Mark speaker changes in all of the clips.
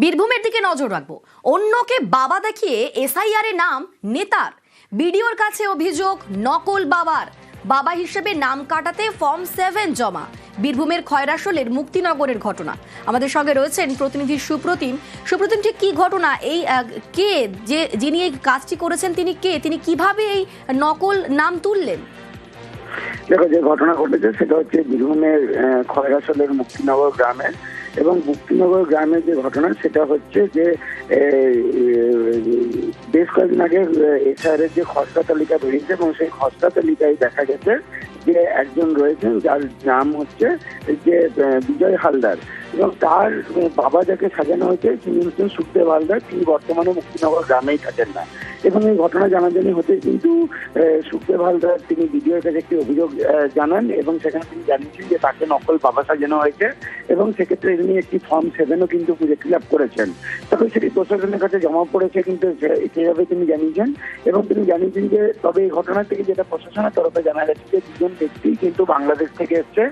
Speaker 1: বীরভূমের দিকে নজর রাখবো। অন্যকে বাবা দেখিয়ে এসআইআর এর নাম নেতার। বিডিওর কাছে অভিযোগ নকল বাবা হিসেবে নাম কাটাতে ফর্ম 7 জমা। বীরভূমের খয়রাশোলের মুক্তিনগরের ঘটনা। আমাদের সঙ্গে রয়েছেন প্রতিনিধি সুপ্রতিম। সুপ্রতিম, ঠিক কি ঘটনা? এই কে যিনি এই কাজটি করেছেন তিনি কে? তিনি কিভাবে এই নকল নাম তুললেন?
Speaker 2: দেখো, যে ঘটনা ঘটেছে সেটা হচ্ছে বীরভূমের খয়রাশোলের মুক্তিনগর গ্রামের। এবং মুক্তিনগর গ্রামের যে ঘটনা সেটা হচ্ছে যে বেশ কয়েকদিন আগে এসআইআর এর যে খসড়া তালিকা বেরিয়েছে এবং সেই খসড়া তালিকায় দেখা গেছে যে একজন রয়েছেন যার নাম হচ্ছে যে বিজয় হালদার, এবং তার বাবা যাকে সাজানো হয়েছে তিনি হচ্ছেন সুখদেব হালদার। তিনি বর্তমানে মুক্তিনগর গ্রামেই থাকেন না। এবং এই ঘটনা জানাজানি হতে কিন্তু সুখদেব হালদার তিনি বিডিওর কাছে একটি অভিযোগ জানান এবং সেখানে তিনি জানিয়েছেন যে তাকে নকল বাবা সাজানো হয়েছে এবং সেক্ষেত্রে তিনি একটি ফর্ম 7ও কিন্তু ফিল আপ করেছেন। তবে সেটি প্রশাসনের কাছে জমা পড়েছে কিন্তু সেইভাবে তিনি জানিয়েছেন। এবং তিনি জানিয়েছেন যে তবে এই ঘটনা থেকে যেটা প্রশাসনের তরফে জানা গেছে যে দুজন ব্যক্তি কিন্তু বাংলাদেশ থেকে এসছে।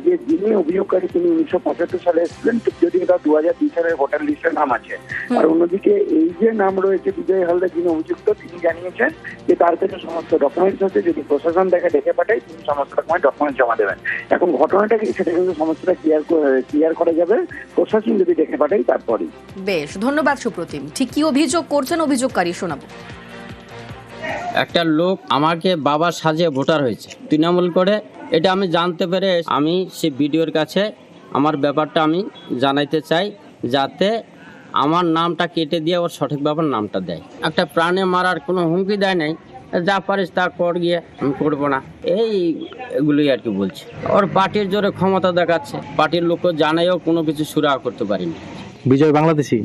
Speaker 2: যে যিনি অভিযোগকারী তিনি 1975 সালে এসেছিলেন, যদি এটা 2002 সালের ভোটার লিস্টের নাম আছে। আর অন্যদিকে এই যে নাম রয়েছে বিজয় হালদার যিনি অভিযুক্ত, তিনি জানিয়েছেন যে তার কাছে সমস্ত ডকুমেন্টস আছে, যদি প্রশাসন তাকে ডেকে পাঠায় তিনি সমস্ত রকমের ডকুমেন্টস জমা দেবেন। এখন ঘটনাটা কি সেটা কিন্তু সমস্তটা ক্লিয়ার করা যাবে প্রশাসন যদি ডেকে পাঠায় তারপরই।
Speaker 1: বেশ, ধন্যবাদ সুপ্রতিম। ঠিক কি অভিযোগ করছেন অভিযোগকারী শোনাবো।
Speaker 3: একটা লোক আমাকে বাবা সাজিয়ে ভোটার হয়েছে তৃণমূল করে, এটা আমি জানতে পেরে আমি সে বিডিওর কাছে আমার ব্যাপারটা আমি জানাইতে চাই, যাতে আমার নামটা কেটে দিয়ে ওর সঠিক ব্যাপার নামটা দেয়। একটা প্রাণে মারার কোনো হুমকি দেয় নাই, যা পারিস তা কর, গিয়ে আমি করবো না, এগুলোই আর কি বলছে। ওর পার্টির জোরে ক্ষমতা দেখাচ্ছে, পার্টির লোকও জানাইও কোনো কিছু সুরাহা করতে পারিনি।
Speaker 4: বিজয় বাংলাদেশি।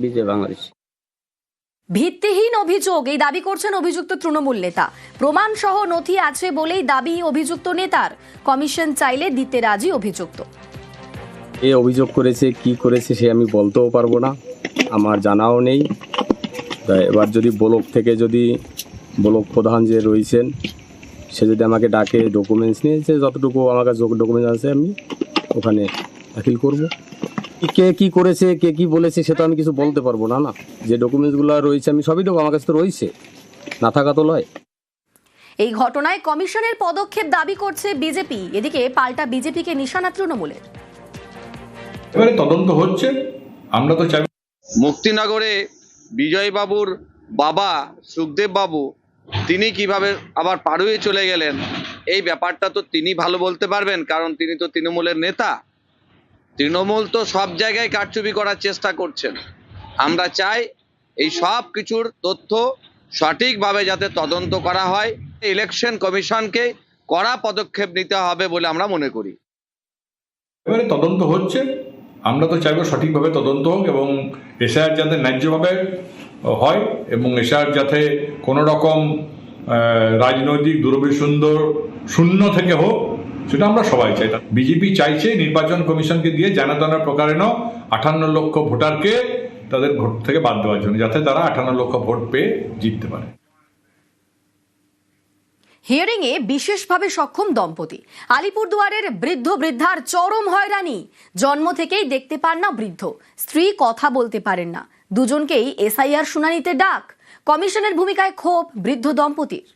Speaker 1: ভিত্তিহীন অভিযোগ, এই দাবি করছেন অভিযুক্ত তৃণমূল নেতা। প্রমাণ সহ নথি আছে বলেই দাবি অভিযুক্ত নেতার। কমিশন চাইলে দিতে রাজি অভিযুক্ত।
Speaker 5: এ অভিযোগ করেছে, কি করেছে সে আমি বলতেও পারবো না, আমার জানাও নেই। এবার যদি ব্লক থেকে যদি ব্লক প্রধান যে রয়েছেন সে যদি আমাকে ডাকে, ডকুমেন্টস নিয়েছে, যতটুকু আমার কাছে ডকুমেন্টস আছে আমি ওখানে দাখিল করব। কে কি করেছে, কে কি বলেছে সেটা আমি কিছু বলতে পারবো না। না, যে ডকুমেন্টসগুলো রয়েছে আমি সবই দেবো, আমার কাছে তো রয়েছে, না থাকা তো নয়।
Speaker 1: এই ঘটনায় কমিশনের পদক্ষেপ দাবি করছে বিজেপি। এদিকে পাল্টা বিজেপিকে নিশানা তৃণমূলের।
Speaker 6: এবারে তদন্ত হচ্ছে, আমরা তো চাই।
Speaker 7: মুক্তিনগরে বিজয় বাবুর বাবা সুখদেব বাবু তিনি কিভাবে আবার পাড়ুয়ে চলে গেলেন, এই ব্যাপারটা তো তিনি ভালো বলতে পারবেন, কারণ তিনি তো তৃণমূলের নেতা। তৃণমূল তো সব জায়গায় কারচুপি করার চেষ্টা করছেন। আমরা চাই এই সব কিছুর তথ্য সঠিকভাবে যাতে তদন্ত করা হয়। ইলেকশন কমিশনকে কড়া পদক্ষেপ নিতে হবে বলে আমরা মনে করি।
Speaker 6: এবারে তদন্ত হচ্ছে, আমরা তো চাইবো সঠিকভাবে তদন্ত হোক এবং এসআইআর যাতে ন্যায্যভাবে হয় এবং এসআইআর যাতে কোনো রকম রাজনৈতিক দুরভিসন্ধর শূন্য থেকে হোক, সেটা আমরা সবাই চাই। বিজেপি চাইছে নির্বাচন কমিশনকে দিয়ে জানাতনা প্রকারেণ 58 লক্ষ ভোটারকে তাদের ভোট থেকে বাদ দেওয়ার জন্য, যাতে তারা 58 লক্ষ ভোট পেয়ে জিততে পারে।
Speaker 1: হিয়ারিং এ বিশেষভাবে সক্ষম দম্পতি। আলিপুরদুয়ারের বৃদ্ধ বৃদ্ধার চরম হয়রানি। জন্ম থেকেই দেখতে পান না বৃদ্ধ, স্ত্রী কথা বলতে পারেন না। দুজনকেই এসআইআর শুনানিতে ডাক। কমিশনের ভূমিকায় ক্ষোভ বৃদ্ধ দম্পতির।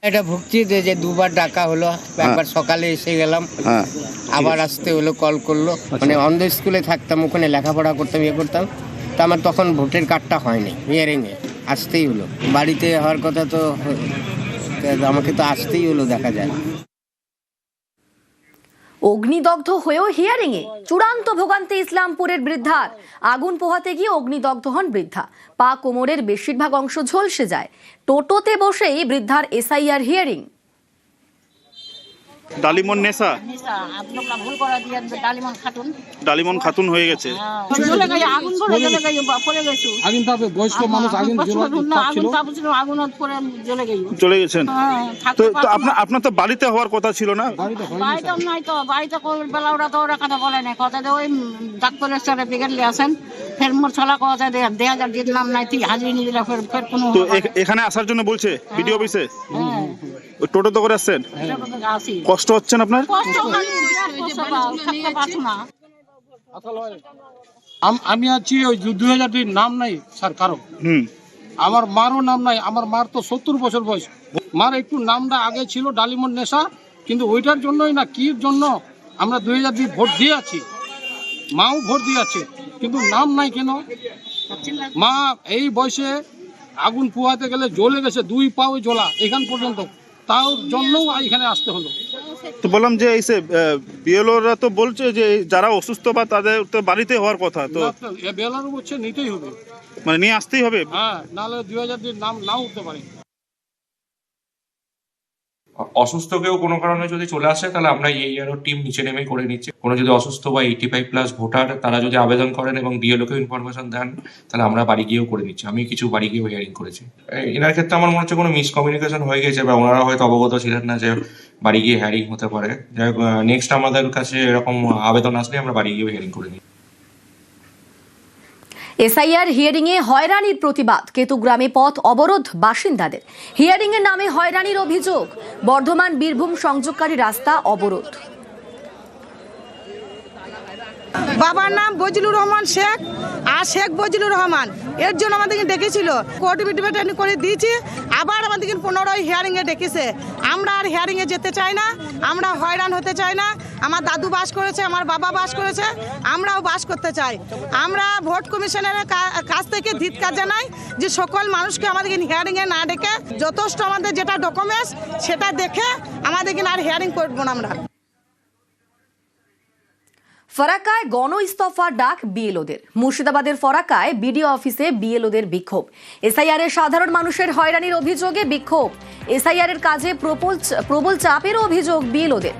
Speaker 8: এটা ভুগছি যে দুবার ডাকা হলো, একবার সকালে এসে গেলাম, আবার আসতে হলো, কল করলো। মানে অন্ধ স্কুলে থাকতাম, ওখানে লেখাপড়া করতাম, ইয়ে করতাম, তো আমার তখন ভোটের কার্ডটা হয়নি। হিয়ারিং এ আসতেই হলো, বাড়িতে হওয়ার কথা তো আমাকে তো আসতেই হলো, দেখা যায়।
Speaker 1: অগ্নিদগ্ধ হয়েও হিয়ারিং এ চূড়ান্ত ভোগান্তি ইসলামপুরের বৃদ্ধার। আগুন পোহাতে গিয়ে অগ্নিদগ্ধ হন বৃদ্ধা। পা কোমরের বেশিরভাগ অংশ ঝলসে যায়। টোটোতে বসেই বৃদ্ধার এসআইআর হিয়ারিং।
Speaker 9: ডালিমন নেশা, ডালিমন খাতুন হয়ে গেছে। চলে গেছেন। তো আপনার তো বাড়িতে হওয়ার কথা ছিল না?
Speaker 10: বাড়িতে বেলা ওরা তো ওরা কথা বলে না, কথা ওই ডাক্তারের সাথে বিকেট নিয়ে আসেন, ফের মোর ছলা কথা 2000 দিলাম নাই, তুই হাজিরি নিয়ে দিলাম, ফের কোনো।
Speaker 9: তো এখানে আসার জন্য বলছে বিডিও অফিসে? টোটোতে করে আসছেন? কষ্ট হচ্ছে না আপনার?
Speaker 4: আমি আছি ওই 2000 নাম নাই স্যার কারো, আমার মারও নাম নাই। আমার মার তো 70 বছর বয়স, মার একটু নামটা আগে ছিল ডালিমন নেশা, কিন্তু ওইটার জন্যই না কি জন্য আমরা 2002 ভোট দিয়ে আছি, মাও ভোট দিয়ে আছে, কিন্তু নাম নাই কেন? মা এই বয়সে আগুন পোহাতে গেলে জ্বলে গেছে, 2 পাও জ্বলা এখান পর্যন্ত, তার জন্যও এখানে আসতে হলো।
Speaker 9: তো বললাম যে এই বিএলওরা তো বলছে যে যারা অসুস্থ বা তাদের তো বাড়িতে হওয়ার কথা, তো
Speaker 4: বেলার বলছে নিতেই হবে,
Speaker 9: মানে নিয়ে আসতেই হবে।
Speaker 4: হ্যাঁ, নাহলে 2002 নাম নাও উঠতে পারে।
Speaker 11: অসুস্থ কেউ কোনো কারণে যদি চলে আসে তাহলে আমরা EIRO টিম নিচে নেমে করে নিচ্ছি। কোনো যদি অসুস্থ বা 85+ ভোটার তারা যদি আবেদন করেন এবং বিএলওকেও ইনফরমেশন দেন তাহলে আমরা বাড়ি গিয়েও করে নিচ্ছি। আমি কিছু বাড়ি গিয়েও হিয়ারিং করেছি। এনার ক্ষেত্রে আমার মনে হচ্ছে কোনো মিসকমিউনিকেশন হয়ে গেছে বা ওনারা হয়তো অবগত ছিলেন না যে বাড়ি গিয়ে হিয়ারিং হতে পারে। যাই হোক, নেক্সট আমাদের কাছে এরকম আবেদন আসলে আমরা বাড়ি গিয়েও হিয়ারিং করে নিই।
Speaker 1: এসআইআর হিয়ারিংয়ে হয়রানির প্রতিবাদ, কেতুগ্রামে পথ অবরোধ বাসিন্দাদের। হিয়ারিংয়ের নামে হয়রানির অভিযোগ, বর্ধমান বীরভূম সংযোগকারী রাস্তা অবরোধ।
Speaker 10: বাবার নাম বজলুর রহমান শেখ আর শেখ বজলুর রহমান, এর জন্য আমাদেরকে ডেকেছিল, কোর্ট মিটিং করে দিয়েছি, আবার আমাদেরকে পুনরায় হিয়ারিংয়ে ডেকেছে। আমরা আর হিয়ারিংয়ে যেতে চাই না, আমরা হয়রান হতে চাই না। আমার দাদু বাস করেছে, আমার বাবা বাস করেছে, আমরাও বাস করতে চাই। আমরা ভোট কমিশনের কাছ থেকে ধিক্কার জানাই যে সকল মানুষকে আমাদেরকে হিয়ারিংয়ে না ডেকে যথেষ্ট আমাদের যেটা ডকুমেন্টস সেটা দেখে আমাদেরকে আর হিয়ারিং করবো না আমরা।
Speaker 1: ফরাক্কায় গণ ইস্তফার ডাক বিএলওদের। মুর্শিদাবাদের ফরাক্কায় বিডিও অফিসে বিএলওদের বিক্ষোভ। এসআইআর এর সাধারণ মানুষের হয়রানির অভিযোগে বিক্ষোভ। এসআইআর এর কাজে প্রবল চাপের অভিযোগ বিএলওদের।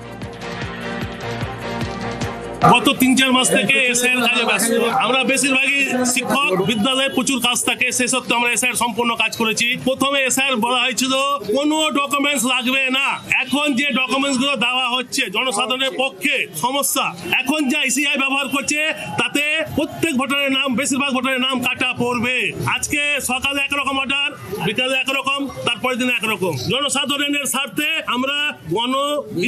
Speaker 12: গত 3-4 মাস থেকে এসআইআর কাজে ব্যস্ত। আমরা বেশিরভাগই শিক্ষক, বিদ্যালয়ে প্রচুর কাজ থাকে, সেই সত্ত্বেও আমরা এসআইআর সম্পূর্ণ কাজ করেছি। প্রথমে এসআইআর বলা হয়েছিল কোনো ডকুমেন্টস লাগবে না, এখন যে ডকুমেন্টস গুলো দেওয়া হচ্ছে জনসাধারণের পক্ষে সমস্যা। এখন যা ইসিআই ব্যবহার করছে তাতে প্রত্যেক ভোটারের নাম, বেশিরভাগ ভোটারের নাম কাটা পড়বে। আজকে সকালে একরকম অর্ডার, বিকালে একরকম, তারপরের দিন একরকম। জনসাধারণের স্বার্থে আমরা গণ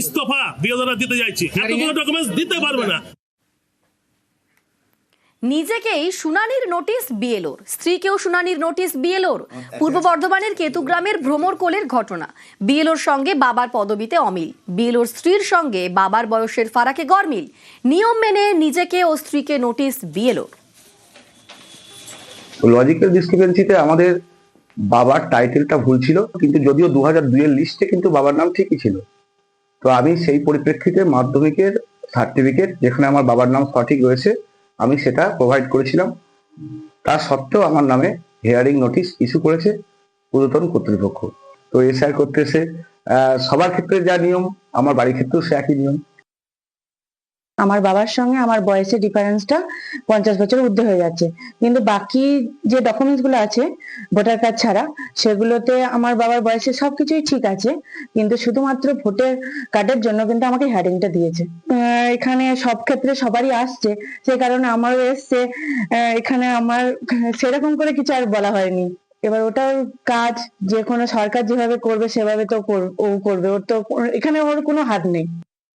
Speaker 12: ইস্তফা বিএলওরা দিতে যাচ্ছি, এতগুলো ডকুমেন্টস দিতে পারবে না।
Speaker 1: নিজেকেই শুনানির নোটিশ বিএলওর, স্ত্রীকেও শুনানির নোটিশ বিএলওর। পূর্ব বর্ধমানের কেতুগ্রামের ভ্রমরকোলের ঘটনা। বিএলওর সঙ্গে বাবার পদবিতে অমিল, বিএলওর স্ত্রীর সঙ্গে বাবার বয়সের ফারাকে গরমিল। নিয়ম মেনে নিজেকে ও স্ত্রীকে নোটিশ বিএলওর।
Speaker 13: লজিক্যাল ডিসক্রিপেন্সিতে আমাদের বাবার টাইটেলটা ভুল ছিল, কিন্তু যদিও 2002 এর লিস্টে কিন্তু বাবার নাম ঠিকই ছিল। তো আমি সেই পরিপ্রেক্ষিতে মাধ্যমিকের সার্টিফিকেট যেখানে আমার বাবার নাম সঠিক রয়েছে আমি সেটা প্রোভাইড করেছিলাম। তা সত্ত্বেও আমার নামে হিয়ারিং নোটিশ ইস্যু করেছে ঊর্ধ্বতন কর্তৃপক্ষ। তো এসআইআর করতে এসে সবার ক্ষেত্রে যা নিয়ম, আমার বাড়ির ক্ষেত্রেও সে একই নিয়ম।
Speaker 14: আমার বাবার সঙ্গে আমার বয়সের ডিফারেন্সটা 50 বছরের ঊর্ধ্বে হয়ে যাচ্ছে, কিন্তু বাকি যে ডকুমেন্টস গুলো আছে ভোটার কার্ড ছাড়া সেগুলোতে আমার বাবার বয়সে সবকিছুই ঠিক আছে, কিন্তু শুধুমাত্র ভোটার কার্ডের জন্য কিন্তু আমাকে হিয়ারিংটা দিয়েছে। এখানে সব ক্ষেত্রে সবারই আসছে, সে কারণে আমারও এসছে। এখানে আমার সেরকম করে কিছু আর বলা হয়নি। এবার ওটার কাজ যে কোনো সরকার যেভাবে করবে সেভাবে তো ও করবে, ওর তো এখানে ওর কোনো হাত নেই।